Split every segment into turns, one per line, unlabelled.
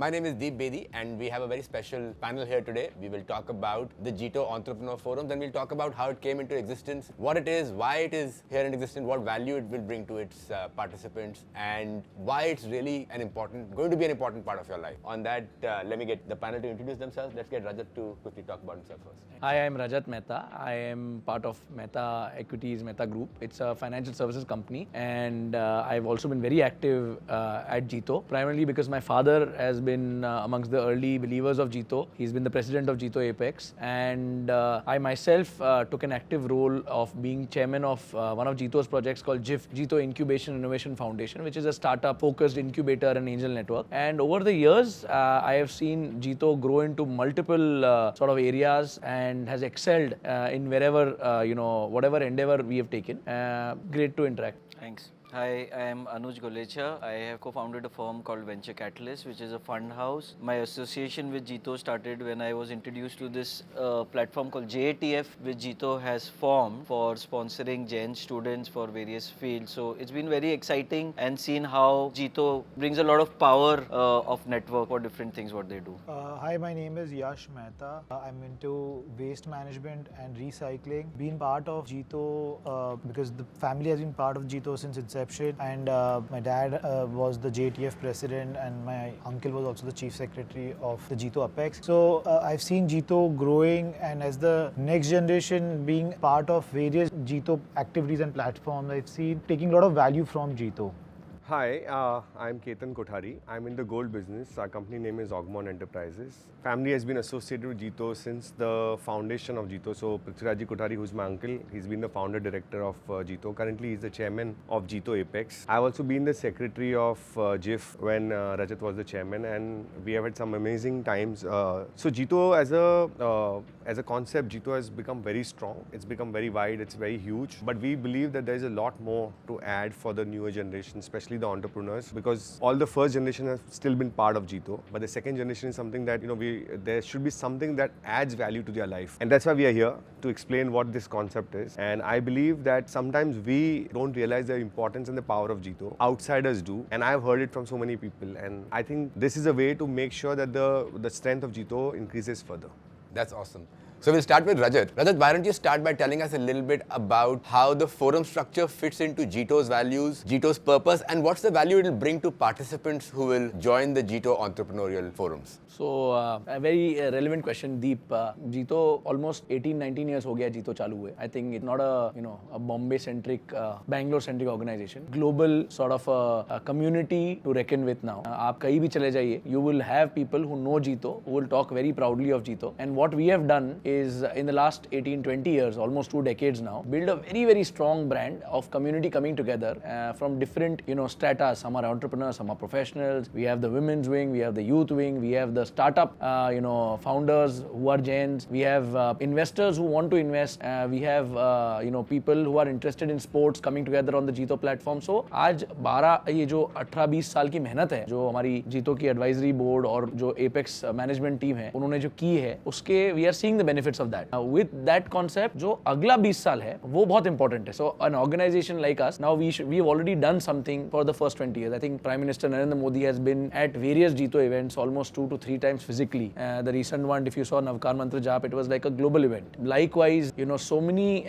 My name is Deep Bedi and we have a very special panel here today. We will talk about the Jito Entrepreneur Forum, then we'll talk about how it came into existence, what it is, why it is here in existence, what value it will bring to its participants, and why it's really going to be an important part of your life. On that, let me get the panel to introduce themselves. Let's get Rajat to quickly talk about himself first.
Hi, I'm Rajat Mehta. I am part of Mehta Equities, Mehta Group. It's a financial services company, and I've also been very active at Jito, primarily because my father has been amongst the early believers of Jito. He's been the president of Jito Apex, and I myself took an active role of being chairman of one of Jito's projects called JIF, Jito Incubation Innovation Foundation, which is a startup-focused incubator and angel network. And over the years, I have seen Jito grow into multiple sort of areas and has excelled in wherever, whatever endeavor we have taken. Great to interact.
Thanks. Hi, I am Anuj Golecha. I have co-founded a firm called Venture Catalyst, which is a fund house. My association with Jito started when I was introduced to this platform called JATF, which Jito has formed for sponsoring Jain students for various fields. So it's been very exciting and seen how Jito brings a lot of power of network for different things what they do.
Hi, my name is Yash Mehta. I'm into waste management and recycling. Been part of Jito because the family has been part of Jito since inception, and my dad was the JTF president and my uncle was also the chief secretary of the Jito Apex. So I've seen Jito growing, and as the next generation being part of various Jito activities and platforms, I've seen taking a lot of value from Jito.
Hi, I'm Ketan Kothari. I'm in the gold business. Our company name is Ogmon Enterprises. Family has been associated with Jito since the foundation of Jito. So Prithviraj Kothari, who's my uncle, he's been the founder director of Jito. Currently, he's the chairman of Jito Apex. I've also been the secretary of JIF when Rajat was the chairman, and we have had some amazing times. So Jito as a concept, Jito has become very strong. It's become very wide. It's very huge. But we believe that there is a lot more to add for the newer generation, especially the entrepreneurs, because all the first generation have still been part of Jito, but the second generation is something that there should be something that adds value to their life, and that's why we are here to explain what this concept is. And I believe that sometimes we don't realize the importance and the power of Jito. Outsiders do, and I've heard it from so many people, and I think this is a way to make sure that the strength of Jito increases further.
That's awesome. So we'll start with Rajat. Rajat, why don't you start by telling us a little bit about how the forum structure fits into Jito's values, Jito's purpose, and what's the value it will bring to participants who will join the Jito entrepreneurial forums?
So a very relevant question, Deep. Jito almost 18-19 years हो गया Jito चालू हुए. I think it's not a Bombay-centric, Bangalore-centric organization. Global sort of a community to reckon with now. आप कहीं भी चले जाइए, you will have people who know Jito, who will talk very proudly of Jito. And what we have done is in the last 18-20 years, almost 2 decades now, build a very, very strong brand of community coming together from different strata. Some are entrepreneurs, some are professionals. We have the women's wing, we have the youth wing, we have the startup founders who are Jains. We have investors who want to invest. We have people who are interested in sports coming together on the Jito platform. So आज 12 ये जो 18-20 साल की मेहनत है जो हमारी Jito की advisory board और जो Apex management team है उन्होंने जो की है उसके we are seeing the benefits of that. Now with that concept जो अगला 20 साल है वो बहुत important है. So an organization like us, now we have already done something for the first 20 years. I think Prime Minister Narendra Modi has been at various Jito events almost 2 to 3 times physically. The recent one, if you saw Navkar Mantra Jap, it was like a global event. Likewise, so many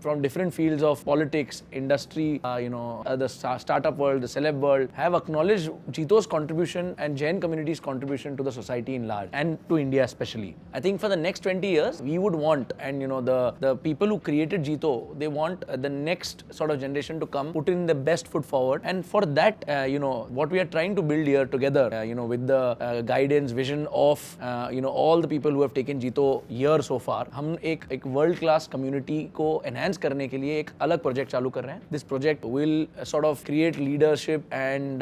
from different fields of politics, industry, the startup world, the celeb world have acknowledged Jito's contribution and Jain community's contribution to the society in large and to India especially. I think for the next 20 years, we would want, and the people who created Jito, they want the next sort of generation to come, put in the best foot forward. And for that, what we are trying to build here together, with the guidance, vision of, all the people who have taken Jito here so far, हम एक world class community को enhance करने के लिए एक अलग project चालू कर रहे हैं. This project will sort of create leadership and,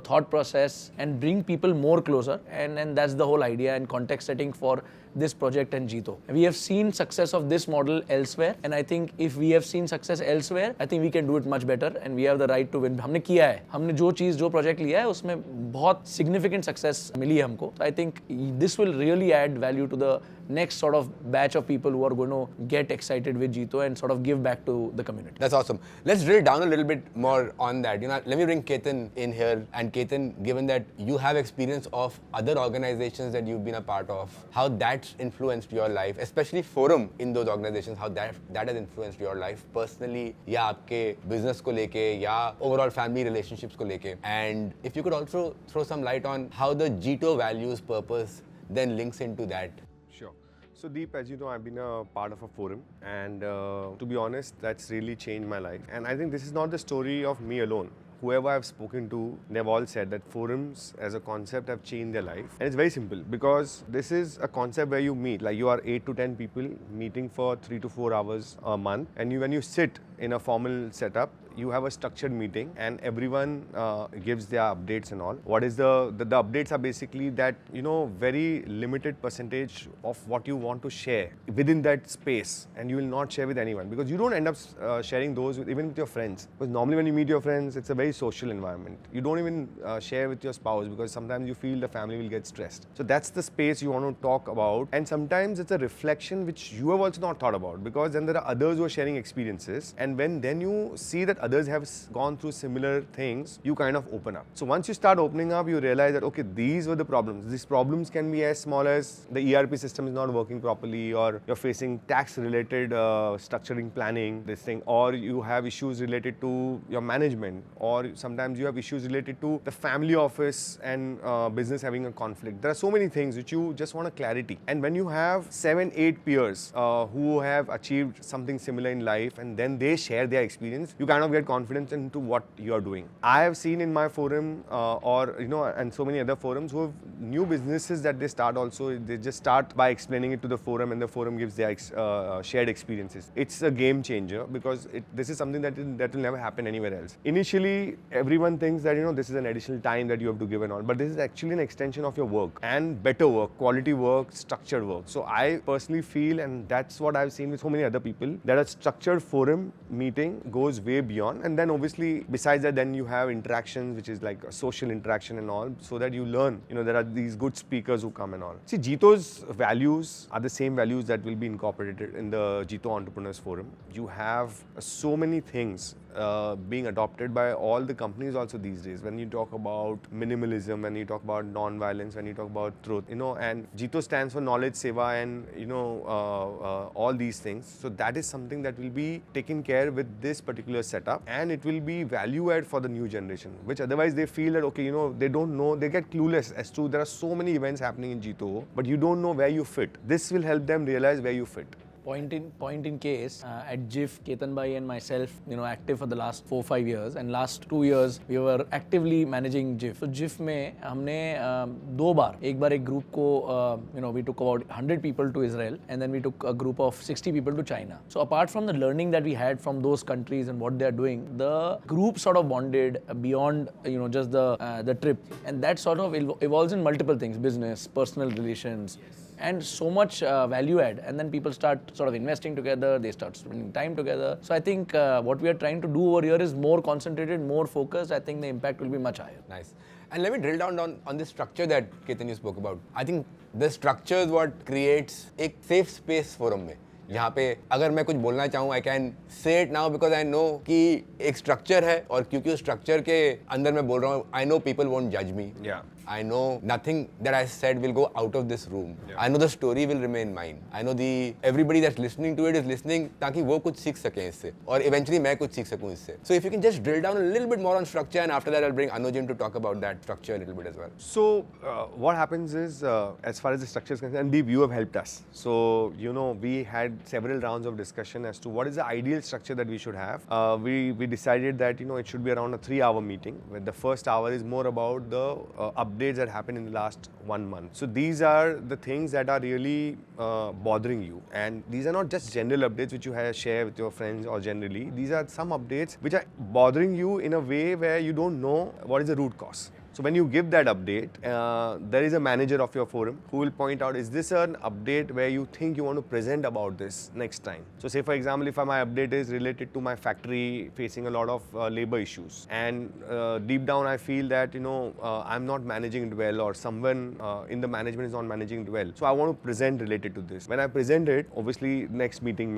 thought process and bring people more closer. And that's the whole idea and context setting for this project and Jito. We have seen success of this model elsewhere, and I think if we have seen success elsewhere, I think we can do it much better, and we have the right to win. हमने किया है, हमने जो project लिया है उसमें बहुत significant success मिली है हमको. So I think this will really add value to the next sort of batch of people who are going to get excited with Jito and sort of give back to the community.
That's awesome. Let's drill down a little bit more on that. Let me bring Ketan in here. And Ketan, given that you have experience of other organizations that you've been a part of, how that's influenced your life, especially Forum in those organizations, how that has influenced your life personally, या आपके business को लेके, या overall family relationships को लेके. And if you could also throw some light on how the Jito values purpose then links into that.
Sure. So Deep, as you know, I've been a part of a forum, and to be honest, that's really changed my life. And I think this is not the story of me alone. Whoever I've spoken to, they've all said that forums as a concept have changed their life. And it's very simple because this is a concept where you meet, like you are 8 to 10 people meeting for 3 to 4 hours a month. And when you sit in a formal setup, you have a structured meeting and everyone gives their updates and all. What is the updates are basically that, very limited percentage of what you want to share within that space, and you will not share with anyone because you don't end up sharing those even with your friends. Because normally when you meet your friends, it's a very social environment. You don't even share with your spouse because sometimes you feel the family will get stressed. So that's the space you want to talk about, and sometimes it's a reflection which you have also not thought about because then there are others who are sharing experiences, and then you see that others have gone through similar things, you kind of open up. So once you start opening up, you realize that, okay, these were the problems. These problems can be as small as the ERP system is not working properly, or you're facing tax-related structuring planning, this thing, or you have issues related to your management, or sometimes you have issues related to the family office and business having a conflict. There are so many things which you just want a clarity. And when you have 7, 8 peers who have achieved something similar in life and then they share their experience, you kind of get confidence into what you are doing. I have seen in my forum and so many other forums who have new businesses that they start also, they just start by explaining it to the forum and the forum gives their shared experiences. It's a game changer because this is something that will never happen anywhere else. Initially, everyone thinks that, this is an additional time that you have to give and all, but this is actually an extension of your work and better work, quality work, structured work. So I personally feel, and that's what I've seen with so many other people, that a structured forum meeting goes way beyond. And then obviously, besides that, then you have interactions, which is like a social interaction and all, so that you learn, there are these good speakers who come and all. See, Jito's values are the same values that will be incorporated in the Jito Entrepreneurs Forum. You have so many things being adopted by all the companies also these days. When you talk about minimalism, when you talk about non-violence, when you talk about truth, and Jito stands for knowledge, seva, and all these things. So that is something that will be taken care with this particular setup, and it will be value add for the new generation, which otherwise they feel that, okay, they don't know, they get clueless as to there are so many events happening in Jito, but you don't know where you fit. This will help them realize where you fit.
Point in case, at JIF, Ketan Bhai and myself, active for the last 4-5 years, and last 2 years we were actively managing JIF. So JIF में हमने 2 बार, एक बार एक group को, we took about 100 people to Israel, and then we took a group of 60 people to China. So apart from the learning that we had from those countries and what they are doing, the group sort of bonded beyond, just the trip, and that sort of evolves in multiple things: business, personal relations. And so much value add, and then people start sort of investing together, they start spending time together. So I think what we are trying to do over here is more concentrated, more focused. I think the impact will be much higher.
Nice. And let me drill down on this structure that Ketan you spoke about. I think the structure is what creates a safe space forum में, जहाँ पे अगर मैं कुछ बोलना चाहूँ, I can say it now because I know कि एक structure है, और क्योंकि उस structure के अंदर मैं बोल रहा हूँ, I know people won't judge me.
Yeah.
I know nothing that I said will go out of this room.
Yeah.
I know the story will remain mine. I know everybody that's listening to it is listening ताकि वो कुछ सीख सके इससे, और eventually मैं कुछ सीख सकूँ इससे. So if you can just drill down a little bit more on structure, and after that I'll bring Anuj in to talk about that structure a little bit as well.
So what happens is, as far as the structure is concerned, Deep, you have helped us. So, we had several rounds of discussion as to what is the ideal structure that we should have. We decided that, it should be around a 3-hour meeting, where the first hour is more about the updates that happened in the last 1 month. So these are the things that are really bothering you, and these are not just general updates which you share with your friends or generally. These are some updates which are bothering you in a way where you don't know what is the root cause. So when you give that update, there is a manager of your forum who will point out, is this an update where you think you want to present about this next time? So say for example, if my update is related to my factory facing a lot of labor issues, and deep down I feel that I'm not managing it well, or someone in the management is not managing it well. So I want to present related to this. When I present it, obviously next meeting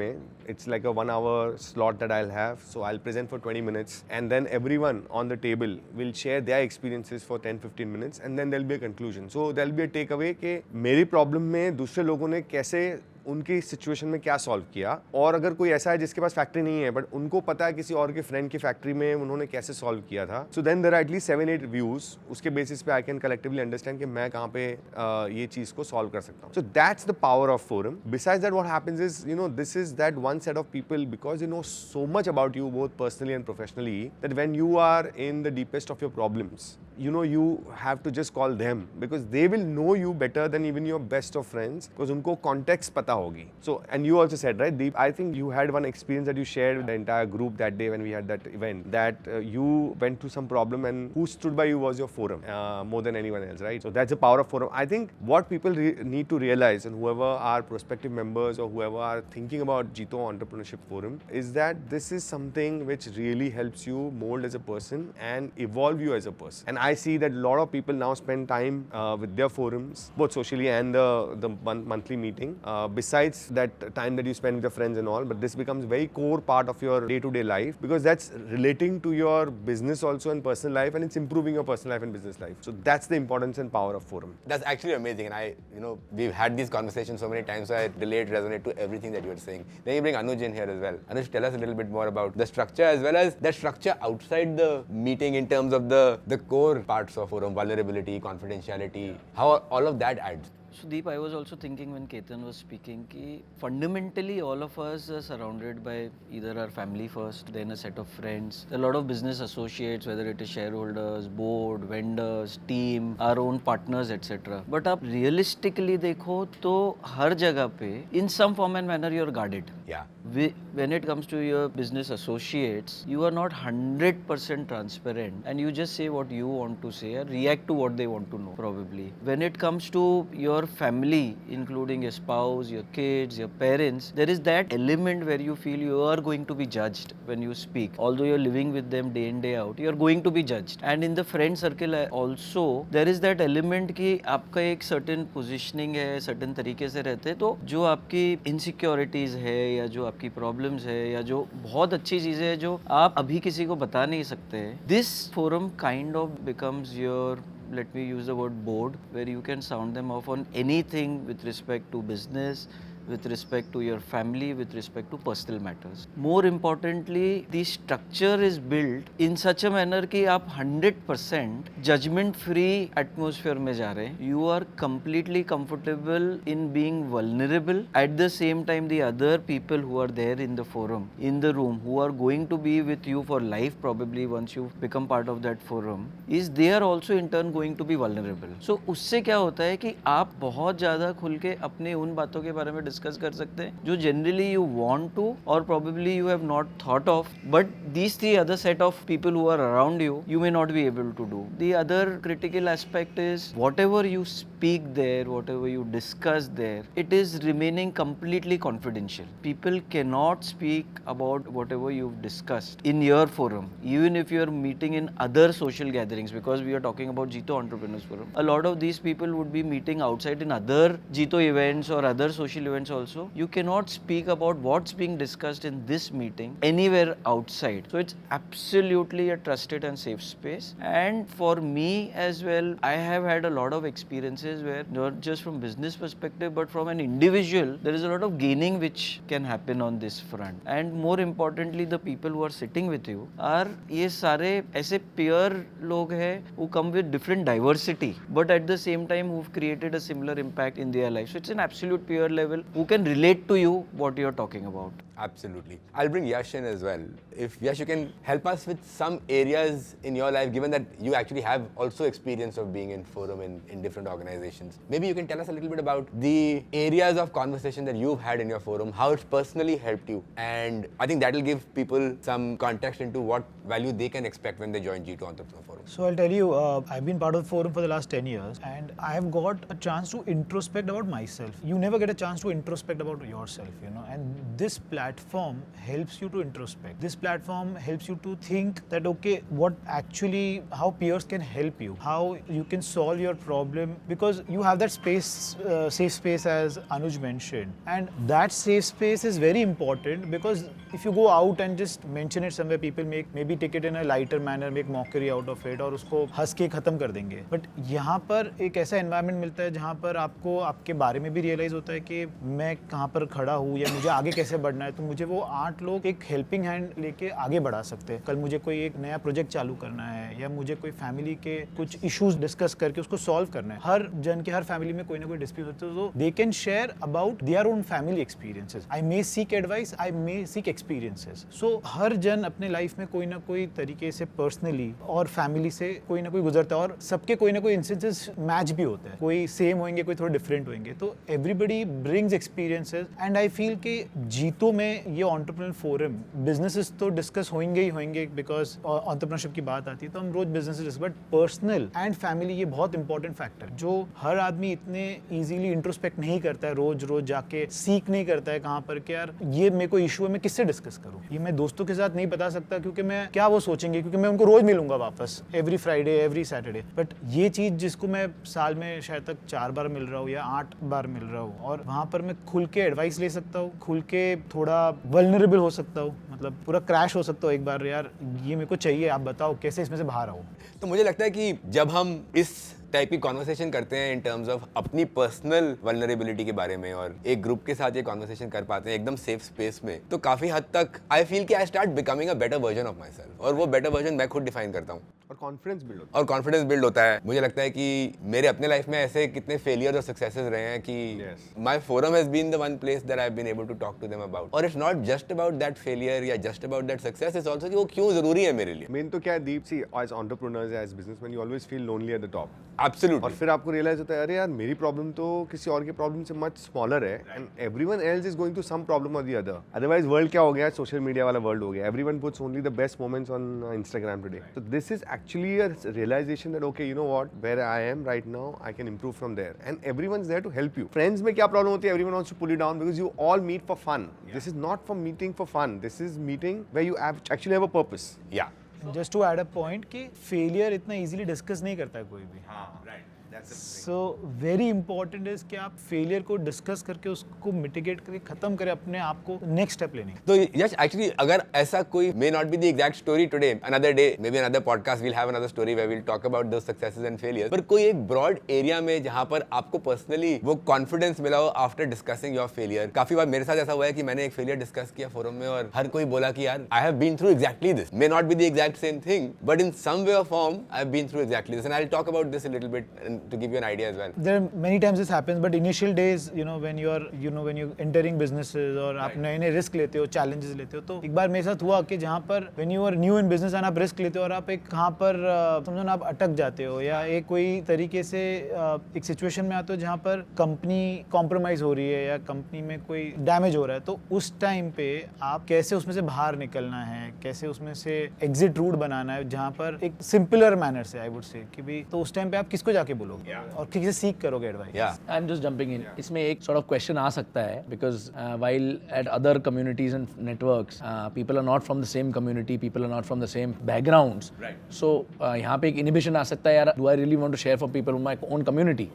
it's like a 1 hour slot that I'll have. So I'll present for 20 minutes and then everyone on the table will share their experiences for 10-15 minutes and then there'll be a conclusion. So there'll be a takeaway कि मेरी problem में दूसरे लोगों ने कैसे उनकी situation में क्या सॉल्व किया, और अगर कोई ऐसा है जिसके पास फैक्ट्री नहीं है बट उनको पता है किसी और के फ्रेंड की फैक्ट्री में उन्होंने कैसे सॉल्व किया था, so then there are at least 7-8 views. उसके बेसिस पे आई कैन कलेक्टिवली अंडरस्टैंड कि मैं कहाँ पे ये चीज़ को सॉल्व कर सकता हूँ. So that's the power of forum. Besides that what happens is this is that one set of people because you know so much about you both personally and professionally that when you are in the deepest of your problems, you have to just call them because they will know you better than even your best of friends because उनको context पता होगी. So and you also said, right, Deep, I think you had one experience that you shared with the entire group that day when we had that event, that you went through some problem and who stood by you was your forum more than anyone else, right? So that's the power of forum. I think what people need to realize, and whoever are prospective members or whoever are thinking about Jito Entrepreneurship Forum, is that this is something which really helps you mold as a person and evolve you as a person. And I see that a lot of people now spend time with their forums, both socially and the monthly meeting. Besides that time that you spend with your friends and all, but this becomes very core part of your day-to-day life because that's relating to your business also and personal life, and it's improving your personal life and business life. So that's the importance and power of forum.
That's actually amazing, and we've had these conversations so many times, so I resonate to everything that you were saying. Then you bring Anuj in here as well. Anuj, tell us a little bit more about the structure as well as the structure outside the meeting in terms of the core parts of forum, vulnerability, confidentiality, how all of that adds.
So Deep, I was also thinking when Ketan was speaking कि fundamentally all of us are surrounded by either our family first, then a set of friends, a lot of business associates, whether it is shareholders, board, vendors, team, our own partners, etc. But आप realistically देखो तो हर जगह पे in some form and manner you are guarded.
Yeah.
When it comes to your business associates, you are not 100% transparent and you just say what you want to say or react to what they want to know probably. When it comes to your family, including your spouse, your kids, your parents, there is that element where you feel you are going to be judged when you speak. Although you're living with them day in day out, you're going to be judged. And in the friend circle also, there is that element कि आपका एक certain positioning है, certain तरीके से रहते हैं, तो जो आपकी insecurities है या जो आपकी problems है या जो बहुत अच्छी चीज़ें हैं जो आप अभी किसी को बता नहीं सकते, this forum kind of becomes your, let me use the word board, where you can sound them off on anything with respect to business, with respect to your family, with respect to personal matters. More importantly, the structure is built in such a manner कि आप 100% judgment free atmosphere में जा रहे हैं. You are completely comfortable in being vulnerable. At the same time, the other people who are there in the forum, in the room, who are going to be with you for life probably once you become part of that forum, is they are also in turn going to be vulnerable. So उससे क्या होता है कि आप बहुत ज़्यादा खुल के अपने उन बातों के बारे में डिस्कस कर सकते हैं जो जनरली यू वांट टू और probably you have not thought of, but these three other set of people who are around you may not be able to do. The other critical aspect is whatever you speak there, whatever you discuss there, it is remaining completely confidential. People cannot speak about whatever you've discussed in your forum, even if you are meeting in other social gatherings, because we are talking about Jito Entrepreneurs Forum. A lot of these people would be meeting outside in other Jito events or other social events also. You cannot speak about what's being discussed in this meeting anywhere outside. So it's absolutely a trusted and safe space. And for me as well, I have had a lot of experiences where not just from business perspective, but from an individual, there is a lot of gaining which can happen on this front. And more importantly, the people who are sitting with you are ये सारे ऐसे peer लोग हैं who come with different diversity, but at the same time who've created a similar impact in their life. So it's an absolute peer level who can relate to you what you're talking about.
Absolutely. I'll bring Yash in as well. If Yash, you can help us with some areas in your life, given that you actually have also experience of being in forum in different organizations. Maybe you can tell us a little bit about the areas of conversation that you've had in your forum, how it's personally helped you. And I think that will give people some context into what value they can expect when they join G2 Entrepreneur Forum.
So I'll tell you, I've been part of the forum for the last 10 years and I have got a chance to introspect about myself. You never get a chance to introspect about yourself, you know, and this platform helps you to introspect. This platform helps you to think that, okay, what actually, how peers can help you, how you can solve your problem, because you have that space, safe space as Anuj mentioned. And that safe space is very important because if you go out and just mention it somewhere, people maybe take it in a lighter manner, make mockery out of it और उसको हंस के खत्म कर देंगे. But यहाँ पर एक ऐसा एनवायरनमेंट मिलता है जहाँ पर आपको आपके बारे में भी रियलाइज होता है कि मैं कहाँ पर खड़ा हूँ या मुझे आगे कैसे बढ़ना है. तो मुझे वो 8 लोग एक हेल्पिंग हैंड लेके आगे बढ़ा सकते हैं. कल मुझे कोई एक नया प्रोजेक्ट चालू करना है या मुझे कोई फैमिली के कुछ इश्यूज डिस्कस करके उसको सॉल्व करना है. हर जन के हर फैमिली में कोई ना कोई डिस्प्यूट होता है, तो they can share about their own family experiences. I may seek advice, I may seek experiences. So हर जन अपने लाइफ में कोई ना कोई तरीके से पर्सनली और फैमिली से कोई ना कोई गुजरता है और सबके कोई ना कोई इंस्टेंसेस मैच भी होते हैं. कोई सेम होंगे, कोई थोड़ा डिफरेंट होंगे. तो everybody brings experiences and I feel कि जीतो में ये एंटरप्रेन्योर फोरम बिजनेसेस तो डिस्कस होंगे ही होंगे बिकॉज एंटरप्रेन्योरशिप की बात आती है तो हम रोज business discuss, but personal and family ये बहुत इंपॉर्टेंट फैक्टर जो हर आदमी इतने ईजिली इंट्रोस्पेक्ट नहीं करता है. रोज रोज जाके सीख नहीं करता है कहाँ पर कि यार ये मेरे को इशू है, मैं किससे डिस्कस करूँ. ये मैं दोस्तों के साथ नहीं बता सकता क्योंकि मैं क्या वो सोचेंगे, क्योंकि मैं उनको रोज मिलूंगा वापस every Friday every Saturday. But ये चीज जिसको मैं साल में शायद तक 4 बार मिल रहा हूँ या 8 बार मिल रहा हूँ और वहाँ पर मैं खुल के एडवाइस ले सकता हूँ, खुल के थोड़ा वल्नरेबल हो सकता हूँ, मतलब पूरा क्रैश हो सकता हूँ एक बार. यार ये मेरे को चाहिए, आप बताओ कैसे इसमें से बाहर आऊँ.
तो मुझे लगता है कि जब हम इस टाइप की कॉन्वर्सेशन करते हैं इन टर्म्स ऑफ अपनी पर्सनल वल्नरेबिलिटी के बारे में और एक ग्रुप के साथ ये कॉन्वर्सेशन कर पाते हैं एकदम सेफ स्पेस में, तो काफी हद तक आई फील कि I start becoming a better version of my self. और वो बेटर वर्जन मैं खुद डिफाइन करता हूँ
और कॉन्फिडेंस बिल्ड होता
और कॉन्फिडेंस बिल्ड होता है. मुझे लगता है कि मेरे अपने लाइफ में ऐसे कितने फेलियर और सक्सेसेस रहे हैं कि my forum has been the one place that I have been able to talk to them about. और it's not just about that failure या just about that success, it's also कि वो क्यों जरूरी है मेरे लिए.
मेन तो क्या है Deep, see as entrepreneurs as businessman you always feel lonely at the top.
Absolutely.
और फिर आपको रियलाइज होता है अरे यार मेरी प्रॉब्लम तो किसी और के प्रॉब्लम से मच स्मॉलर है and everyone else is going to some problem or the other. Otherwise world क्या हो गया, सोशल मीडिया वाला वर्ल्ड हो गया. Everyone puts only the best moments on Instagram today. So this is actually a realization that okay, you know what, where I am right now, I can improve from there, and everyone's there to help you. Friends में क्या problem होती है? Everyone wants to pull you down because you all meet for fun. This is not for meeting for fun. This is meeting where you actually have a purpose.
Yeah.
Just to add a point कि failure इतना easily discuss नहीं करता है कोई भी. So very important is कि आप failure को डिस्कस करके उसको मिटिगेट करके खत्म करें, अपने आप को नेक्स्ट स्टेप लेने.
तो यस एक्चुअली अगर ऐसा कोई may not be the exact story today, another day maybe another podcast will have another story where we will talk about those successes and failures, पर कोई एक ब्रॉड एरिया में जहां पर आपको पर्सनली वो कॉन्फिडेंस मिला हो आफ्टर डिस्कसिंग योर फेलियर. काफी बार मेरे साथ ऐसा हुआ है कि मैंने एक फेलियर डिस्कस किया फोरम में और हर कोई बोला कि यार I have been through exactly this, may not be the exact same thing but in some way or form I have been through exactly this, and I will talk about this a little bit to give you an idea as well.
There are many times this happens, but initial days, when you're entering businesses और आप नए risk लेते हो, challenges लेते हो, तो एक बार मेरे साथ हुआ कि जहाँ पर when you are new in business and आप रिस्क लेते हो और आप एक कहाँ पर समझो ना आप अटक जाते हो या एक कोई तरीके से एक सिचुएशन में आते हो जहाँ पर कंपनी कॉम्प्रोमाइज हो रही है या कंपनी में कोई डैमेज हो रहा है, तो उस टाइम पे आप कैसे उसमें से बाहर निकलना है, कैसे उसमें से एग्जिट रूट बनाना है जहाँ पर एक सिंपलर मैनर से आई वुड से कि भी, तो उस टाइम पे आप किसको जाके बोलोगे और किसी से सीख करोगे advice.
Yeah.
I'm just jumping in. इसमें एक sort of question आ सकता है because while at other communities and networks, people are not from the same community, people are not from the same backgrounds.
Right.
So यहाँ पे एक inhibition आ सकता है यार, do I really want to share for people from my own community?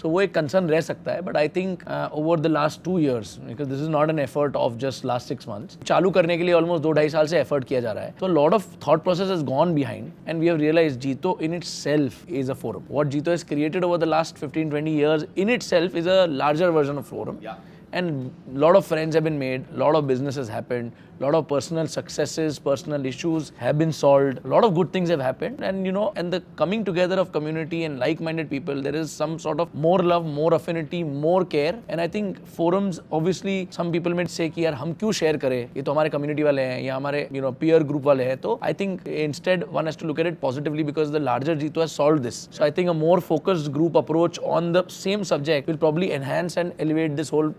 So वो एक concern रह सकता है, but I think over the last 2 years, because this is not an effort of just last 6 months, चालू करने के लिए almost 2-2.5 साल से effort किया जा रहा है. So a lot of thought process has gone behind, and we have realized Jito in itself is a forum. What Jito has created over the last 15-20 years in itself is a larger version of forum.
Yeah.
And a lot of friends have been made, a lot of business has happened, lot of personal successes, personal issues have been solved, a lot of good things have happened, and and the coming together of community and like-minded people, there is some sort of more love, more affinity, more care. And I think forums, obviously some people may say कि यार हम क्यों share करें, ये तो हमारे community वाले हैं या हमारे peer group वाले हैं. तो I think instead one has to look at it positively because the larger Jeeto has solved this. So I think a more focused group approach on the same subject will probably enhance and elevate this whole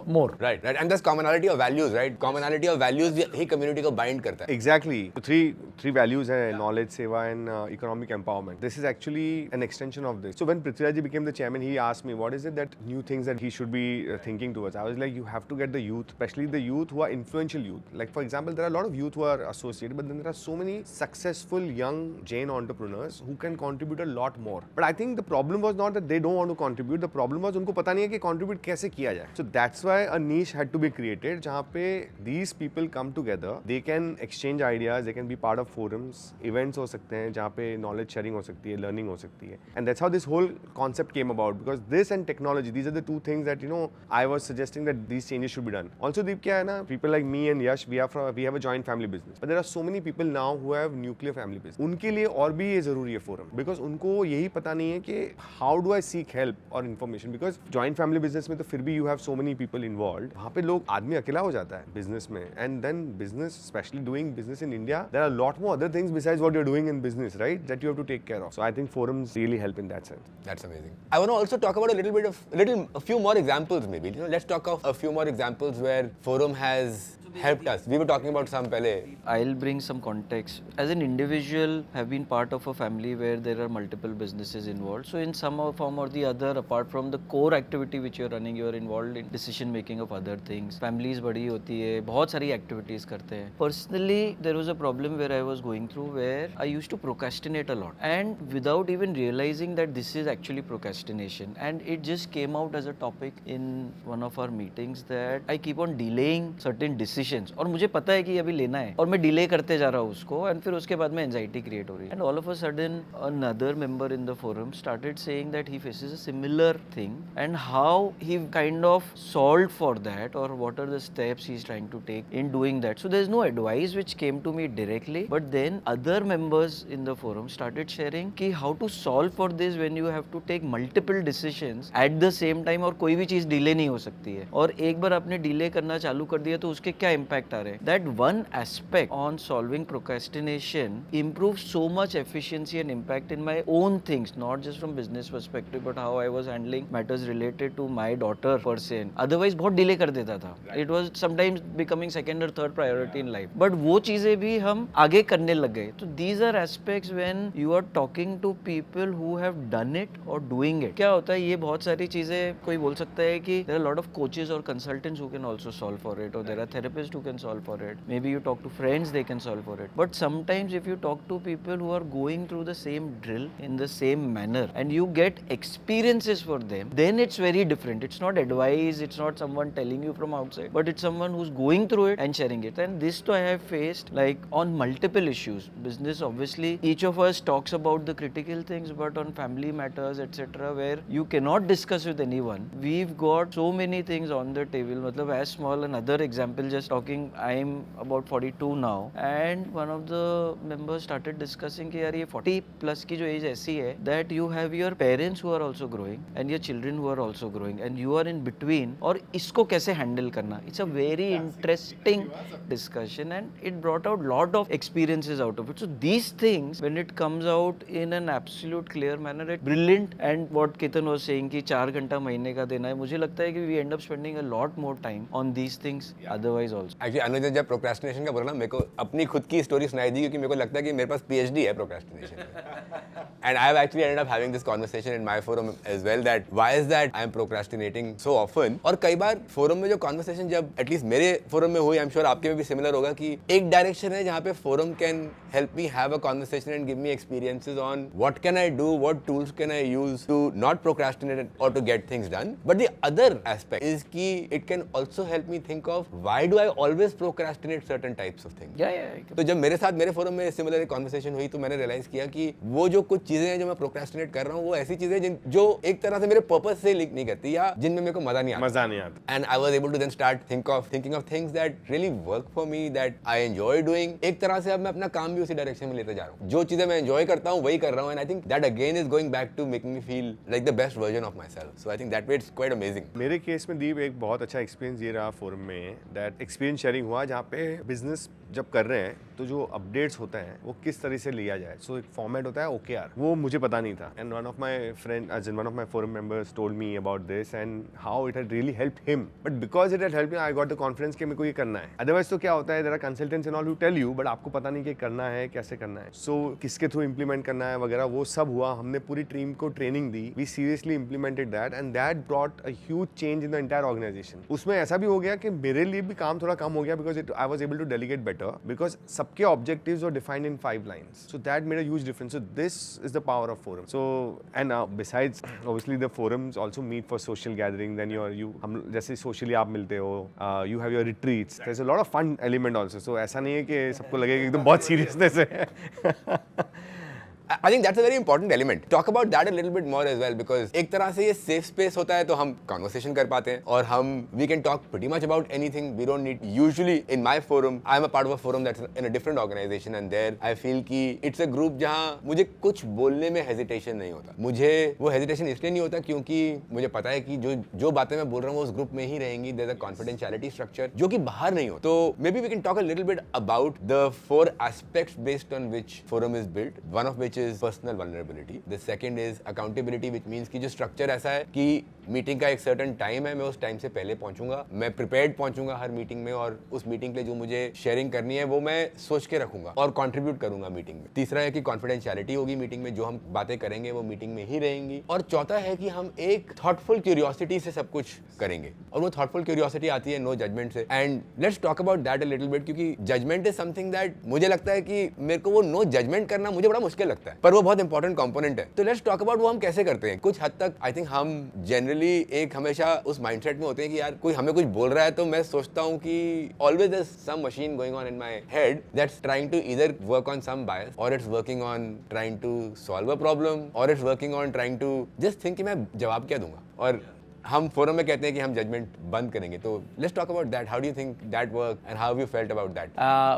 more.
Right. And there's commonality of values, right? Commonality of values he community को bind करता है.
Exactly. So three values are knowledge, seva, and economic empowerment. This is actually an extension of this. So when Prithviraj ji became the chairman, he asked me, what is it that new things that he should be thinking towards? I was like, you have to get the youth, especially the youth who are influential youth. Like for example, there are a lot of youth who are associated, but then there are so many successful young Jain entrepreneurs who can contribute a lot more. But I think the problem was not that they don't want to contribute. The problem was उनको पता नहीं है कि contribute कैसे किया जाए. So that's why a niche had to be created जहाँ पे these people come together. They can exchange ideas. They can be part of forums. Events हो सकते हैं जहाँ पे knowledge sharing हो सकती है, learning हो सकती है. And that's how this whole concept came about, because this and technology, these are the two things that I was suggesting that these changes should be done. Also Deep क्या है ना, people like me and Yash, we have a joint family business. But there are so many people now who have nuclear family business. उनके लिए और भी ये जरूरी है forum, because उनको यही पता नहीं है कि how do I seek help or information, because joint family business में तो फिर भी you have so many people involved. वहाँ पे लोग आदमी अकेला हो जाता है business में, and then business, especially doing business in India, there are a lot more other things besides what you're doing in business, right? That you have to take care of. So I think forums really help in that sense.
That's amazing. I want to also talk about a few more examples maybe. Let's talk of a few more examples where forum has helped us. We were talking about some pehle.
I'll bring some context. As an individual, have been part of a family where there are multiple businesses involved. So in some form or the other, apart from the core activity which you're running, you're involved in decision making of other things. Families बड़ी होती है, बहुत सारी activities करते हैं. Personally, there was a problem where I was going through where I used to procrastinate a lot, and without even realizing that this is actually procrastination. And it just came out as a topic in one of our meetings that I keep on delaying certain decisions. और मुझे पता है कि अभी लेना है और मैं डिले करते जा रहा हूँ उसको, एंड फिर उसके बाद में एंजाइटी क्रिएट हो रही है. And all of a sudden another member in the forum started saying that he faces a similar thing and how he kind of solve for that और what are the steps he is trying to take in doing that. So there is no advice which came to me directly, but then other members in the forum started sharing कि how to solve for this when you have to take multiple decisions at the same time, और कोई भी चीज delay नहीं हो सकती है. और एक बार आपने डिले करना चालू कर दिया तो उसके क्या impact आ रहे हैं. That one aspect on solving procrastination improves so much efficiency and impact in my own things, not just from business perspective, but how I was handling matters related to my daughter per se. Otherwise बहुत delay कर देता था. It was sometimes becoming second or third priority in life. But वो चीजें भी हम आगे करने लग गए. तो these are aspects when you are talking to people who have done it or doing it. क्या होता है, ये बहुत सारी चीजें कोई बोल सकता है कि there are a lot of coaches or consultants who can also solve for it, or there are therapists who can solve for it. Maybe you talk to friends, they can solve for it. But sometimes if you talk to people who are going through the same drill in the same manner and you get experiences for them, then it's very different. It's not advice, it's not someone telling you from outside, but it's someone who's going through it and sharing it. And this too I have faced like on multiple issues. Business, obviously, each of us talks about the critical things, but on family matters, etc., where you cannot discuss with anyone, we've got so many things on the table. मतलब as small another example, just talking, I'm about 42 now, and one of the members started discussing कि यार ये 40 plus की जो age ऐसी है that you have your parents who are also growing and your children who are also growing and you are in between, और इसको कैसे handle करना. It's a very interesting discussion and it brought out lot of experiences out of it. So these things, when it comes out in an absolute clear manner, it's brilliant. And what Ketan was saying कि 4 घंटा महीने का देना है, मुझे लगता है कि we end up spending a lot more time on these things otherwise also.
Actually, अनुज ने जब प्रोक्रेस्टिनेशन का बोला ना, मेरे को अपनी खुद की स्टोरी सुनाई दी, क्योंकि मेरे को लगता है कि मेरे पास PhD है प्रोक्रेस्टिनेशन में. And I have actually ended up having this conversation in my forum as well, that why is that I am procrastinating so often. और कई बार फोरम में जो conversation जब एटलीस्ट मेरे फोरम में हुई, आई एम श्योर आपके में भी सिमिलर होगा, कि एक डायरेक्शन है जहाँ पे forum can help me have a conversation and give me experiences on what can I do, what tools can I use to not procrastinate or to get things done. But the other aspect is कि it can also help me think of why do I I always procrastinate certain types of things.
Yeah.
तो जब मेरे साथ मेरे forum में similar conversation हुई तो मैंने रियलाइज किया कि वो जो कुछ चीजें हैं जो मैं प्रोक्रेस्टिनेट कर रहा हूँ वो ऐसी चीजें जो एक तरह से मेरे पर्पस से लिंक नहीं करती या जिनमें मेरे को मजा नहीं आता.
मजा नहीं आता.
And I was able to then start thinking of things that really work for me, that I enjoy doing. एक तरह से अब मैं अपना काम भी उसी डायरेक्शन में लेते जा रहा हूँ. जो चीजें मैं enjoy करता हूँ वही कर रहा हूँ, and I think that again is going back to making me feel like the best version of myself. So I think that way it's quite amazing.
मेरे केस में दीप एक बहुत अच्छा एक्सपीरियंस ये रहा फोरम में, दैट एक्सपीरियंस शेयरिंग हुआ जहाँ पे बिजनेस जब कर रहे हैं तो जो अपडेट्स होते हैं वो किस तरह से लिया जाए. सो एक फॉर्मेट होता है OKR, वो मुझे पता नहीं था. And one of my forum members told me about this and how it had really helped him. But because it had helped me I got the confidence कि मेरे को ये करना है. अदरवाइज तो क्या होता है, there are consultants and all who tell you, but आपको पता नहीं कि करना है कैसे करना है. सो किसके थ्रू इंप्लीमेंट करना है वगैरह वो सब हुआ. हमने पूरी टीम को ट्रेनिंग दी. We seriously implemented that and that brought a huge change in the entire organisation. उसमें ऐसा भी हो गया कि मेरे लिए भी काम थोड़ा कम हो गया because I was able to delegate better because सबके objectives were defined in 5 lines. So that made a huge difference. So this is the power of forum. So and besides obviously the forums also meet for social gathering. Then हम जैसे socially आप मिलते हो, you have your retreats. There's a lot of fun element also. So ऐसा नहीं है कि सबको लगे कि एकदम बहुत seriousness है.
I think that's a very important element. Talk about that a little bit more as well because एक तरह से ये safe space होता है तो हम conversation कर पाते हैं और हम we can talk pretty much about anything. We don't need usually in my forum I'm a part of a forum that's in a different organization and there I feel कि it's a group जहाँ मुझे कुछ बोलने में hesitation नहीं होता. मुझे वो hesitation इसलिए नहीं होता क्योंकि मुझे पता है कि जो बातें मैं बोल रहा हूँ वो उस ग्रुप में ही रहेंगी. There's a confidentiality structure जो कि बाहर नहीं होता. तो maybe we can talk a little bit about the 4 aspects based on which forum is built. One of which is personal vulnerability. The second is accountability, which means कि जो structure ऐसा है कि मीटिंग का एक certain time है, मैं उस टाइम से पहले पहुंचूंगा, मैं prepared पहुंचूंगा हर मीटिंग में और उस मीटिंग के लिए जो मुझे शेयरिंग करनी है वो मैं सोच के रखूंगा और कंट्रीब्यूट करूंगा मीटिंग में. तीसरा है कि कॉन्फिडेंशियलिटी होगी मीटिंग में, जो हम बातें करेंगे वो मीटिंग में ही रहेंगी. और चौथा है कि हम एक थॉटफुल क्यूरियोसिटी से सब कुछ करेंगे और वो थॉटफुल क्यूरियोसिटी आती है नो जजमेंट से. And let's talk about that a little bit क्योंकि जजमेंट इज समथिंग दैट मुझे लगता है कि मेरे को वो नो जजमेंट करना मुझे बड़ा मुश्किल लगता है पर वो बहुत इंपॉर्टेंट कंपोनेंट है. तो लेट्स टॉक अबाउट वो हम कैसे करते हैं. कुछ हद तक आई थिंक हम जनरली एक हमेशा उस माइंडसेट में होते हैं कि यार कोई हमें कुछ बोल रहा है तो मैं सोचता हूँ कि always there is some machine going on in my head that's trying to either work on some bias or it's working on trying to solve a problem or it's working on trying to just think कि मैं जवाब क्या दूंगा. और हम forum में कहते हैं कि हम जजमेंट बंद करेंगे. तो let's talk about that. How do you think that work and how you felt about that?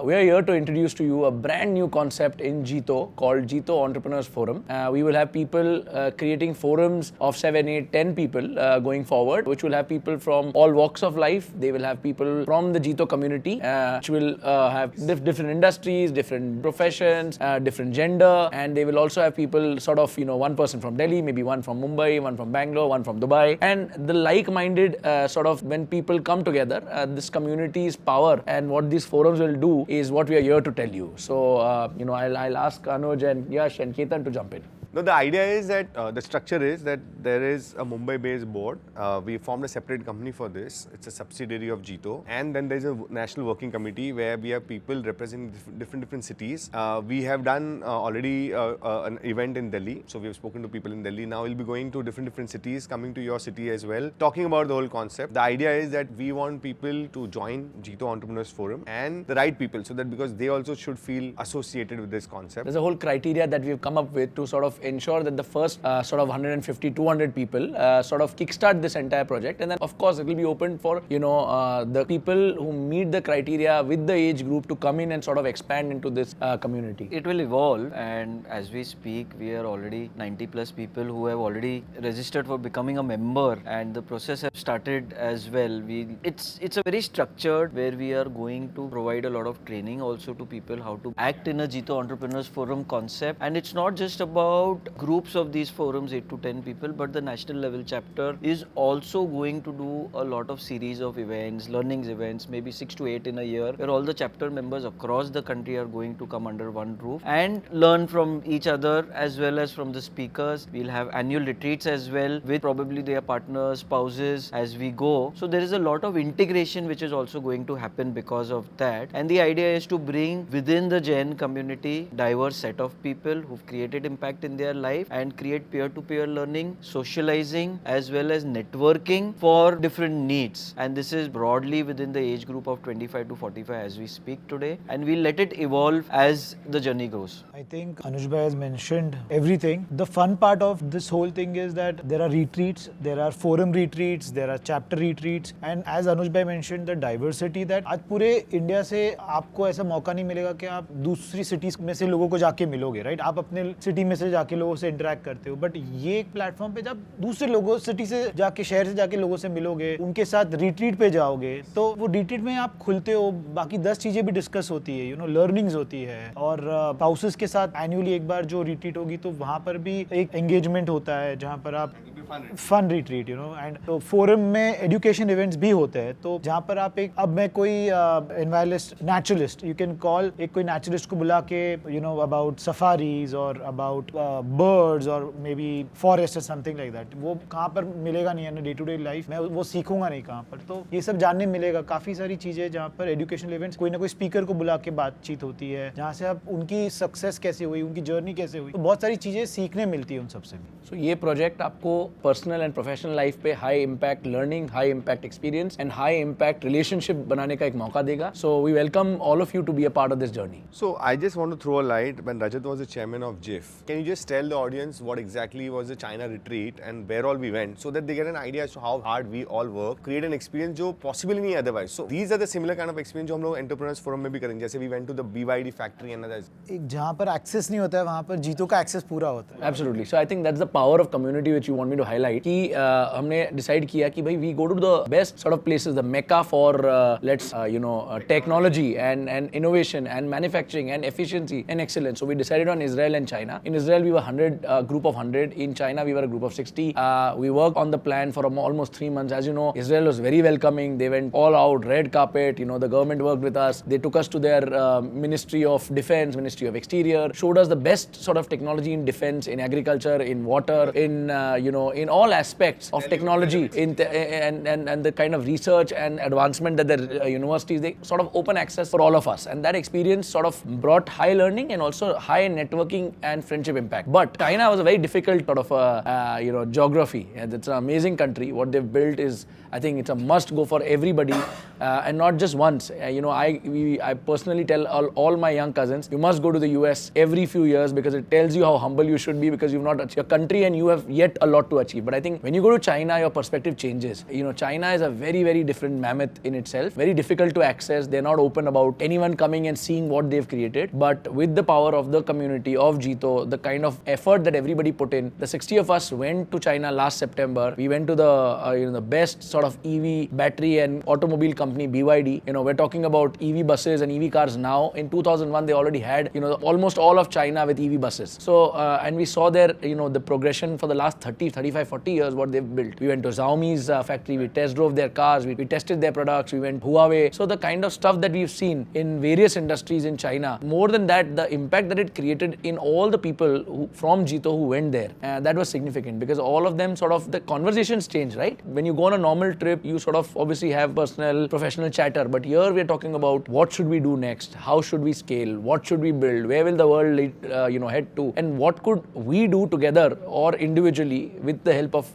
We are here to introduce to you a brand new concept in Jito called Jito Entrepreneurs Forum. We will have people creating forums of 7, 8, 10 people going forward, which will have people from all walks of life. They will have people from the Jito community, which will have different industries, different professions, different gender, and they will also have people sort of, one person from Delhi, maybe one from Mumbai, one from Bangalore, one from Dubai, and the like-minded sort of when people come together, this community's power and what these forums will do is what we are here to tell you. So, I'll ask Anuj and Yash and Ketan to jump in.
No, the idea is that the structure is that there is a Mumbai-based board. We formed a separate company for this. It's a subsidiary of Jito. And then there's a national working committee where we have people representing different cities. We have done already an event in Delhi. So we have spoken to people in Delhi. Now we'll be going to different cities, coming to your city as well, talking about the whole concept. The idea is that we want people to join Jito Entrepreneurs Forum and the right people so that because they also should feel associated with this concept.
There's a whole criteria that we've come up with to sort of ensure that the first sort of 150, 200 people sort of kickstart this entire project. And then, of course, it will be open for, the people who meet the criteria with the age group to come in and sort of expand into this community.
It will evolve, and as we speak, we are already 90 plus people who have already registered for becoming a member, and the process has started as well. It's a very structured where we are going to provide a lot of training also to people how to act in a Jito Entrepreneurs Forum concept. And it's not just about groups of these forums, 8 to 10 people, but the national level chapter is also going to do a lot of series of events, learnings events, maybe 6 to 8 in a year, where all the chapter members across the country are going to come under one roof and learn from each other as well as from the speakers. We'll have annual retreats as well with probably their partner spouses as we go. So there is a lot of integration which is also going to happen because of that. And the idea is to bring within the Jain community diverse set of people who've created impact in their life and create peer-to-peer learning, socializing as well as networking for different needs. And this is broadly within the age group of 25 to 45 as we speak today. And we'll let it evolve as the journey grows.
I think Anuj bhai has mentioned everything. The fun part of this whole thing is that there are retreats, there are forum retreats, there are chapter retreats, and as Anuj bhai mentioned, the diversity that आज पूरे India से आपको ऐसा मौका नहीं मिलेगा कि आप दूसरी सिटीज में से लोगों को जाके मिलोगे, राइट? आप अपने सिटी में से जाके लोगों से इंटरेक्ट करते हो, बट ये एक प्लेटफॉर्म पे जब दूसरे लोगों सिटी से जाके शहर से जाके लोगों से मिलोगे, उनके साथ रिट्रीट पे जाओगे, तो वो रिट्रीट में आप खुलते हो, बाकी 10 चीजें भी डिस्कस होती है, यू नो, लर्निंग्स होती है, और स्पाउसेस के साथ एनुअली एक बार जो रिट्रीट होगी तो वहाँ पर भी एक एंगेजमेंट होता है जहाँ पर आप fun retreat, you know, and तो फोरम में एजुकेशन इवेंट्स भी होते हैं, तो जहाँ पर आप एक, अब मैं कोई एनवायरलिस्ट, नेचुरलिस्ट, यू कैन कॉल, एक कोई नेचुरलिस्ट को बुला के, यू नो, अबाउट सफारीज और अबाउट बर्ड्स और मे बी फॉरेस्ट और समथिंग लाइक दैट, वो कहाँ पर मिलेगा नहीं है डे टू डे लाइफ में, वो सीखूंगा नहीं कहाँ पर, तो ये सब जानने मिलेगा। काफ़ी सारी चीज़ें जहाँ पर एजुकेशनल इवेंट्स, कोई ना कोई स्पीकर को बुला के बातचीत होती है, जहाँ से आप उनकी सक्सेस कैसे हुई, उनकी जर्नी कैसे हुई, तो बहुत सारी चीज़ें सीखने मिलती है उन सबसे भी।
So ये प्रोजेक्ट आपको पर्सनल एंड प्रोफेशनल लाइफ पे high impact learning, high impact experience and high impact relationship बनाने का एक मौका देगा. So we welcome all of you to be a part of this journey.
So I just want to throw a light. When Rajat was the chairman of JIF, can you just tell the audience what exactly was the China retreat and where all we went, so that they get an idea as to how hard we all work, create an experience जो possible नहीं है otherwise. So these are the similar kind of experience जो हम लोग Entrepreneurs Forum में भी करेंगे. जैसे we went to the BYD factory and others.
एक जहाँ पर एक्सेस नहीं होता है वहाँ पर जीतो का एक्सेस पूरा होता है.
Absolutely. So I think that's the power of community which you want me to highlight. कि हमने decide किया कि भाई we go to the best sort of places, the mecca for let's technology and innovation and manufacturing and efficiency and excellence. So we decided on Israel and China. In Israel we were 100 group of 100. In China we were a group of 60. We worked on the plan for almost 3 months. As you know, Israel was very welcoming. They went all out, red carpet. You know, the government worked with us. They took us to their Ministry of Defense, Ministry of Exterior, showed us the best sort of technology in defense, in agriculture, in water, in in all aspects of technology, and the kind of research and advancement that the universities, they sort of open access for all of us, and that experience sort of brought high learning and also high networking and friendship impact. But China was a very difficult sort of geography, and it's an amazing country. What they've built is, I think it's a must go for everybody, and not just once. I personally tell all my young cousins, you must go to the US every few years, because it tells you how humble you should be, because you've not achieved your country and you have yet a lot to achieve. But I think when you go to China, your perspective changes. China is a very, very different mammoth in itself, very difficult to access. They're not open about anyone coming and seeing what they've created. But with the power of the community of Jito, the kind of effort that everybody put in, the 60 of us went to China last September. We went to the best sort of EV battery and automobile company, BYD. We're talking about EV buses and EV cars now. In 2001, they already had almost all of China with EV buses. So and we saw their the progression for the last 30, 35, 40 years what they've built. We went to Xiaomi's factory. We test drove their cars. We tested their products. We went Huawei. So the kind of stuff that we've seen in various industries in China, more than that, the impact that it created in all the people from Jito who went there, that was significant, because all of them sort of, the conversations change, right? When you go on a normal trip, you sort of obviously have personal, professional chatter, but here we're talking about what should we do next, how should we scale, what should we build, where will the world head to, and what could we do together or individually with the help of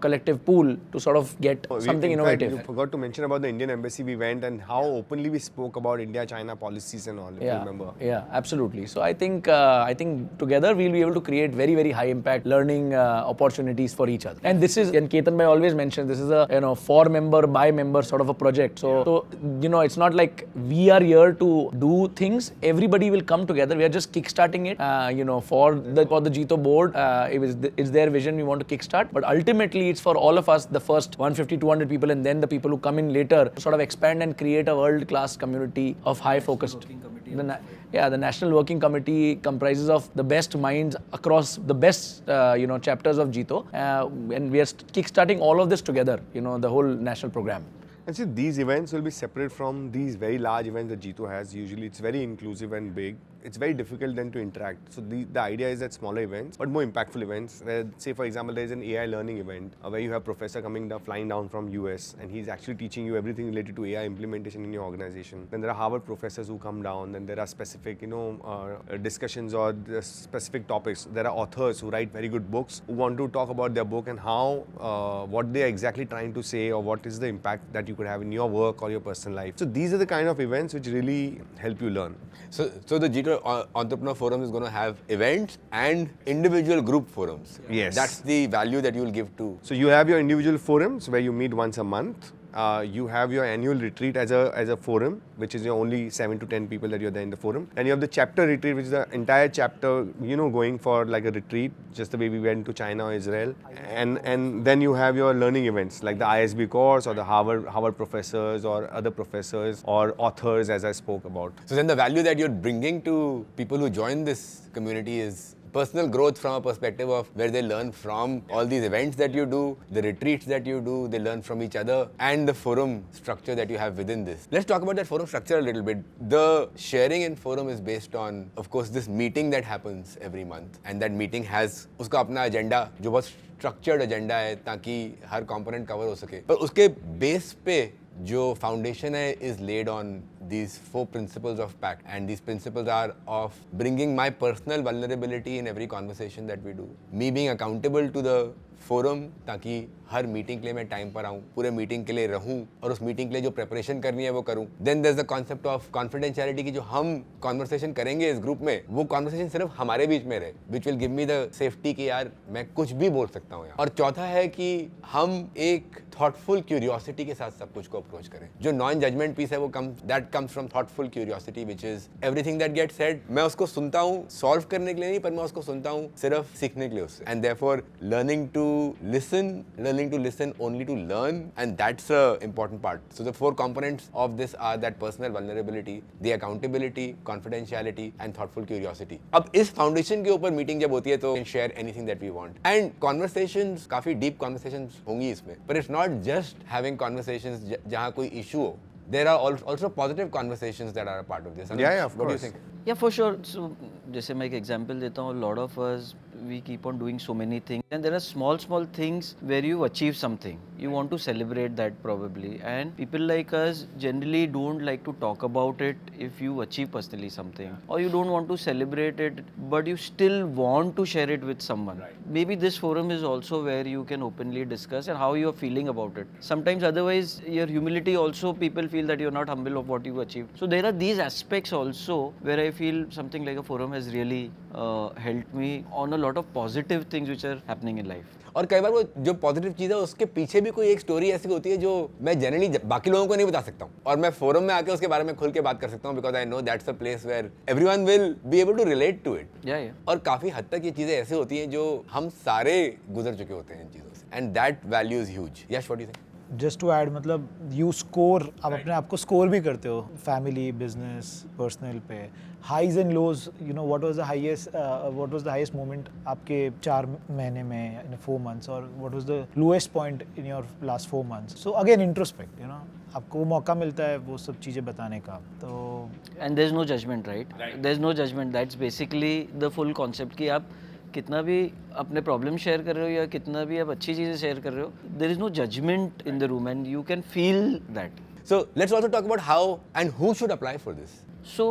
collective pool to sort of get something innovative.
You forgot to mention about the Indian embassy we went and how openly we spoke about India-China policies and all, if you remember.
Yeah, absolutely. So I think together we'll be able to create very, very high impact learning opportunities for each other. And this is, and Ketan bhai always mentioned, this is a for member by member sort of a project. So it's not like we are here to do things. Everybody will come together. We are just kickstarting it. For the Jito board, it's their vision. We want to kickstart, but ultimately it's for all of us, the first 150, 200 people, and then the people who come in later, to sort of expand and create a world-class community of high-focused. The National Working Committee comprises of the best minds across the best chapters of Jito, and we are kickstarting all of this together. The whole national program.
And see, these events will be separate from these very large events that Jito has. Usually it's very inclusive and big. it's very difficult then to interact. So the idea is that smaller events, but more impactful events, where say for example there is an AI learning event where you have professor coming down, flying down from US, and he's actually teaching you everything related to AI implementation in your organization. Then there are Harvard professors who come down, then there are specific discussions or the specific topics. There are authors who write very good books who want to talk about their book and how what they are exactly trying to say, or what is the impact that you could have in your work or your personal life. So these are the kind of events which really help you learn.
So the Jito Entrepreneur Forum is going to have events and individual group forums.
Yes.
That's the value that you will give to.
So you have your individual forums where you meet once a month. You have your annual retreat as a forum, which is your only 7 to 10 people that you're there in the forum. And you have the chapter retreat, which is the entire chapter, going for like a retreat, just the way we went to China or Israel. And then you have your learning events like the ISB course or the Harvard professors or other professors or authors, as I spoke about.
So then the value that you're bringing to people who join this community is personal growth from a perspective of where they learn from all these events that you do, the retreats that you do, they learn from each other, and the forum structure that you have within this. Let's talk about that forum structure a little bit. The sharing in forum is based on, of course, this meeting that happens every month, and that meeting has उसका अपना agenda जो बहुत structured agenda है ताकि हर component cover हो सके. पर उसके base पे जो foundation है is laid on these 4 principles of PACT, and these principles are of bringing my personal vulnerability in every conversation that we do, me being accountable to the forum ताकि हर meeting के लिए मैं time पर आऊँ, पूरे meeting के लिए रहूँ और उस मीटिंग के लिए जो प्रेपरेशन करनी है वो करूँ. Then there is the concept of confidentiality की जो हम कॉन्वर्सेशन करेंगे इस ग्रुप में वो कॉन्वर्सेशन सिर्फ हमारे बीच में रहे, which will give me the safety कि यार मैं कुछ भी बोल सकता हूँ. और चौथा है कि हम एक थॉटफुल क्यूरियोसिटी के साथ सब कुछ को अप्रोच करें. जो नॉन जजमेंट पीस है वो that comes from thoughtful curiosity, which is everything that get said मैं उसको सुनता हूँ सॉल्व करने के लिए नहीं, पर मैं उसको सुनता हूँ सिर्फ सीखने के लिए उससे. And therefore learning to listen only to learn, and that's a important part. So the 4 components of this are that personal vulnerability, the accountability, confidentiality and thoughtful curiosity. अब इस foundation के ऊपर meeting जब होती है तो we can share anything that we want, and conversations काफी deep conversations होंगी इसमें. But it's not just having conversations जहाँ कोई issue हो. There are also positive conversations that are a part of this.
Yeah, of
What do you
course.
think?
Yeah, for sure. So, जैसे मैं एक example देता हूँ, a lot of us we keep on doing so many things, and there are small things where you achieve something. You want to celebrate that probably, and people like us generally don't like to talk about it if you achieve personally something, or you don't want to celebrate it, but you still want to share it with someone. Maybe this forum is also where you can openly discuss and how you are feeling about it. Sometimes otherwise your humility also, people feel that you're not humble of what you achieved. So there are these aspects also where I feel something like a forum has really helped me on a lot of positive things which are happening in life.
और कई बार वो जो positive चीज़ है उसके पीछे भी कोई एक स्टोरी ऐसी होती है जो मैं जनरली बाकी लोगों को नहीं बता सकता हूँ, और मैं फोरम में आके उसके बारे में खुल के बात कर सकता हूँ, because I know that's a place where everyone will be able to relate to it. और काफ़ी हद तक ये चीज़ें ऐसी होती हैं जो हम सारे गुजर चुके होते हैं इन चीज़ों से, and that value is huge. Yash what do you think?
Just to add, मतलब यू स्कोर, आप अपने आप को स्कोर भी करते हो फैमिली, बिजनेस, पर्सनल पे, highs and lows. What was the highest moment आपके 4 महीने में, इन 4 months, और what was the lowest point in your last 4 months. So again introspect, आपको वो मौका मिलता है वो सब चीज़ें बताने का. तो
and there is no judgement, right? There is no judgement. That's basically the full concept कि आप कितना भी अपने प्रॉब्लम शेयर कर रहे हो या कितना भी आप अच्छी चीज़ें शेयर कर रहे हो, there is no judgement in the room and you can feel that.
So let's also talk about how and who should apply for this.
So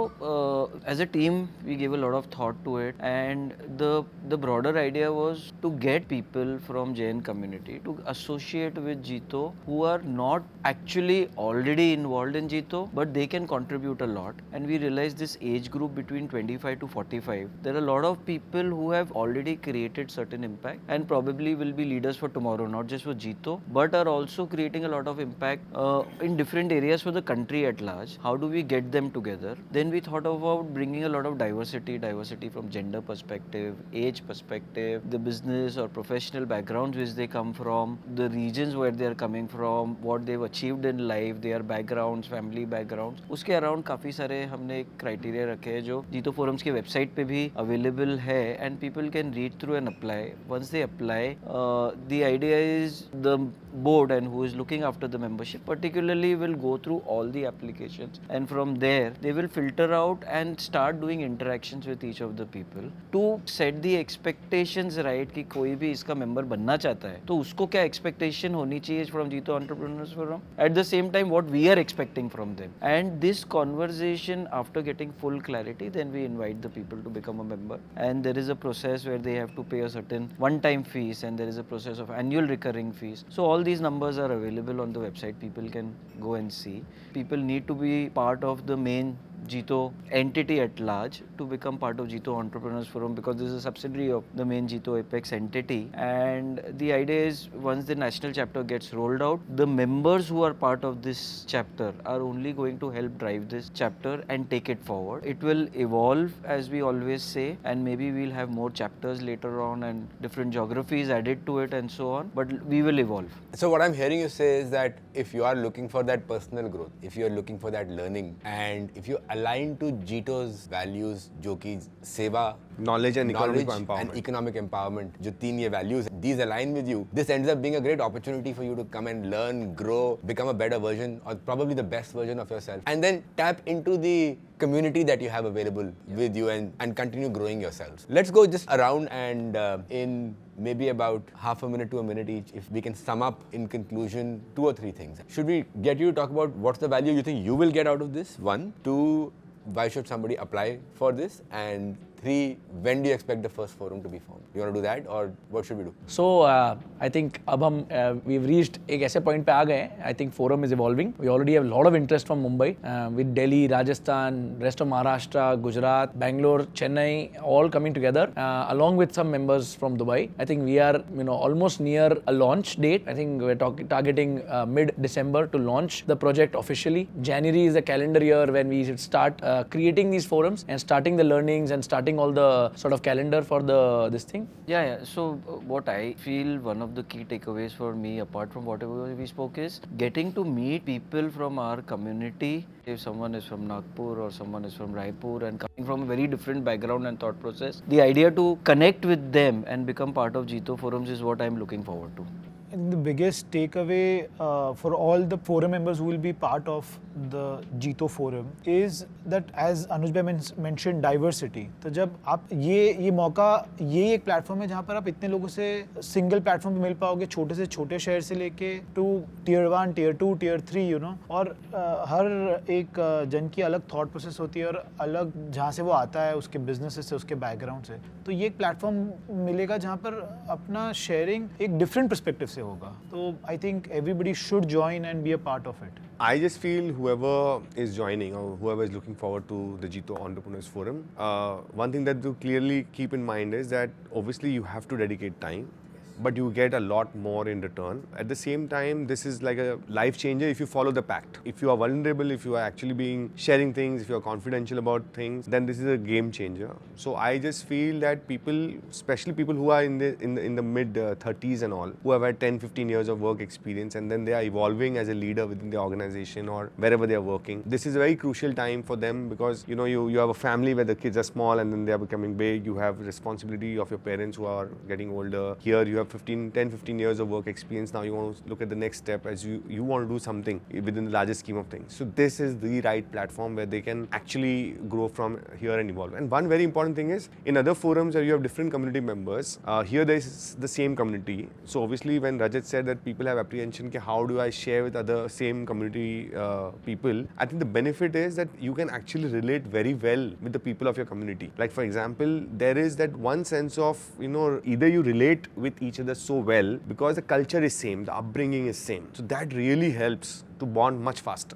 as a team we gave a lot of thought to it, and the broader idea was to get people from Jain community to associate with Jito who are not actually already involved in Jito, but they can contribute a lot. And we realized this age group between 25 to 45, there are a lot of people who have already created certain impact and probably will be leaders for tomorrow, not just for Jito, but are also creating a lot of impact in different areas for the country at large. How do we get them together? Then we thought about bringing a lot of diversity from gender perspective, age perspective, the business or professional backgrounds which they come from, the regions where they are coming from, what they've achieved in life, their backgrounds, family backgrounds. उसके around काफ़ी सारे हमने criteria रखे हैं जो जीतो forums की website पे भी अवेलेबल है, and people can read through and apply. Once they apply, the idea is the board and who is looking after the membership particularly will go through all the applications, and from there they will filter out and start doing interactions with each of the people to set the expectations right कि कोई भी इसका member बनना चाहता है तो उसको क्या expectation होनी चाहिए from Jito Entrepreneurs Forum, at the same time what we are expecting from them, and this conversation after getting full clarity then we invite the people to become a member, and there is a process where they have to pay a certain one-time fees and there is a process of annual recurring fees. So all these numbers are available on the website, people can go and see. People need to be part of the main Jito entity at large to become part of Jito Entrepreneurs Forum, because this is a subsidiary of the main Jito Apex entity, and the idea is once the national chapter gets rolled out, the members who are part of this chapter are only going to help drive this chapter and take it forward. It will evolve, as we always say, and maybe we'll have more chapters later on and different geographies added to it and so on, but we will evolve.
So what I'm hearing you say is that if you are looking for that personal growth, if you're looking for that learning, and if you align to Jito's values, जो कि सेवा,
Knowledge and economic
knowledge
empowerment.
and economic empowerment, जो तीन ये values, these align with you, this ends up being a great opportunity for you to come and learn, grow, become a better version or probably the best version of yourself, and then tap into the community that you have available with you and continue growing yourselves. Let's go just around and in maybe about half a minute to a minute each, if we can sum up in conclusion 2 or 3 things. Should we get you to talk about what's the value you think you will get out of this? 1, 2, why should somebody apply for this? And 3, when do you expect the first forum to be formed? You want to do that or what should we do?
So I think अब हम we've reached एक ऐसे point पे आ गए हैं. I think forum is evolving. We already have a lot of interest from Mumbai with Delhi, Rajasthan, rest of Maharashtra, Gujarat, Bangalore, Chennai, all coming together along with some members from Dubai. I think we are almost near a launch date. I think we're targeting mid-December to launch the project officially. January is the calendar year when we should start creating these forums and starting the learnings and starting all the sort of calendar for this thing.
Yeah. So what I feel one of the key takeaways for me, apart from whatever we spoke, is getting to meet people from our community. If someone is from Nagpur or someone is from Raipur and coming from a very different background and thought process, the idea to connect with them and become part of Jito forums is what I'm looking forward to.
And the biggest takeaway for all the forum members who will be part of the Jito forum is that, as Anuj bhai mentioned, diversity. तो जब आप ये मौका, ये एक platform है जहाँ पर आप इतने लोगों से सिंगल प्लेटफॉर्म पे मिल पाओगे, छोटे से छोटे शहर से लेके टू टियर 1, टियर 2, टियर 3, और हर एक जन की अलग थॉट प्रोसेस होती है और अलग जहाँ से वो आता है, उसके बिजनेस से, उसके बैकग्राउंड से. तो ये एक प्लेटफॉर्म मिलेगा जहाँ पर अपना शेयरिंग एक डिफरेंट पर्सपेक्टिव से होगा. तो I think everybody should join and B a part of it.
I just feel whoever is joining or whoever is looking forward to the Jito Entrepreneurs Forum, one thing that to clearly keep in mind is that obviously you have to dedicate time, but you get a lot more in return. At the same time, this is like a life changer if you follow the pact. If you are vulnerable, if you are actually sharing things, if you are confidential about things, then this is a game changer. So I just feel that people, especially people who are in the mid 30s and all, who have had 10-15 years of work experience and then they are evolving as a leader within the organization or wherever they are working, this is a very crucial time for them, because you have a family where the kids are small and then they are becoming big. You have responsibility of your parents who are getting older. Here you have 10-15 years of work experience. Now you want to look at the next step as you want to do something within the larger scheme of things. So this is the right platform where they can actually grow from here and evolve. And one very important thing is, in other forums where you have different community members, here there is the same community. So obviously when Rajat said that people have apprehension, how do I share with other same community people, I think the benefit is that you can actually relate very well with the people of your community. Like for example, there is that one sense of, either you relate with each other so well because the culture is same, the upbringing is same. So that really helps to bond much faster.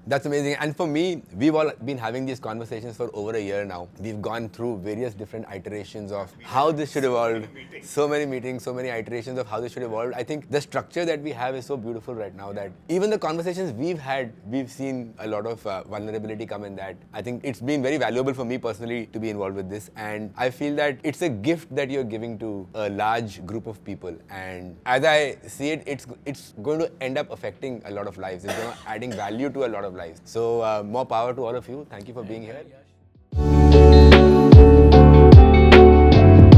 That's amazing. And for me, we've all been having these conversations for over a year now. We've gone through various different iterations of how this should evolve. So many meetings, so many iterations of how this should evolve. I think the structure that we have is so beautiful right now that even the conversations we've had, we've seen a lot of vulnerability come in that. I think it's been very valuable for me personally to be involved with this. And I feel that it's a gift that you're giving to a large group of people. And as I see it, it's going to end up affecting a lot of lives. It's going to adding value to a lot of lives. So more power to all of you. Thank you for being here.